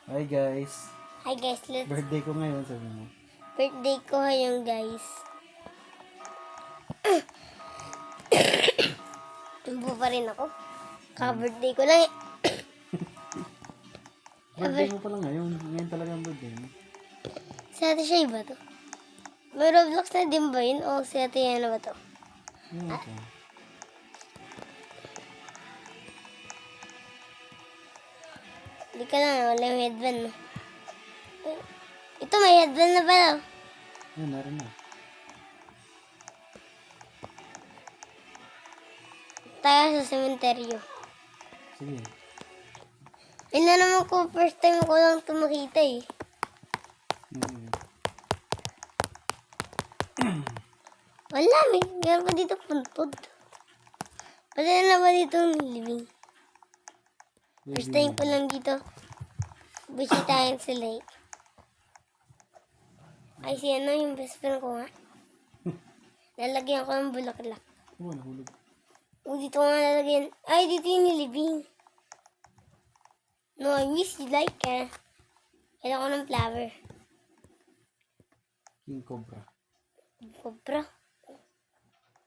Hi guys. Hi guys, Birthday ko ngayon, sabi mo. birthday ko ngayon guys. Tumbo pa rin ako. Ka-birthday ko lang eh. Birthday mo pala ngayon. Ngayon talaga ang birthday mo. Si Ate Shay ba to? May Roblox na din ba yun? O si Ate Yana ba to? Okay. Hindi ka lang, wala yung headband no? Ito may headband na pala. Yan, narin na. Tayo sa sementeryo. Sige. Yun na naman ko, first time ko lang ito makita eh. Mm. Wala, meron pa dito puntod. Wala na ba dito ang living? First time ko lang dito. Bisitahin sa lake. Ay, si ano yung best friend ko nga. Lalagyan ko ng bulaklak. Oo, nahulog. O, dito ko nga lalagyan. Ay, dito yung nilibing. No, I miss you like ka. Kailan ko ng flower. King Cobra. Cobra.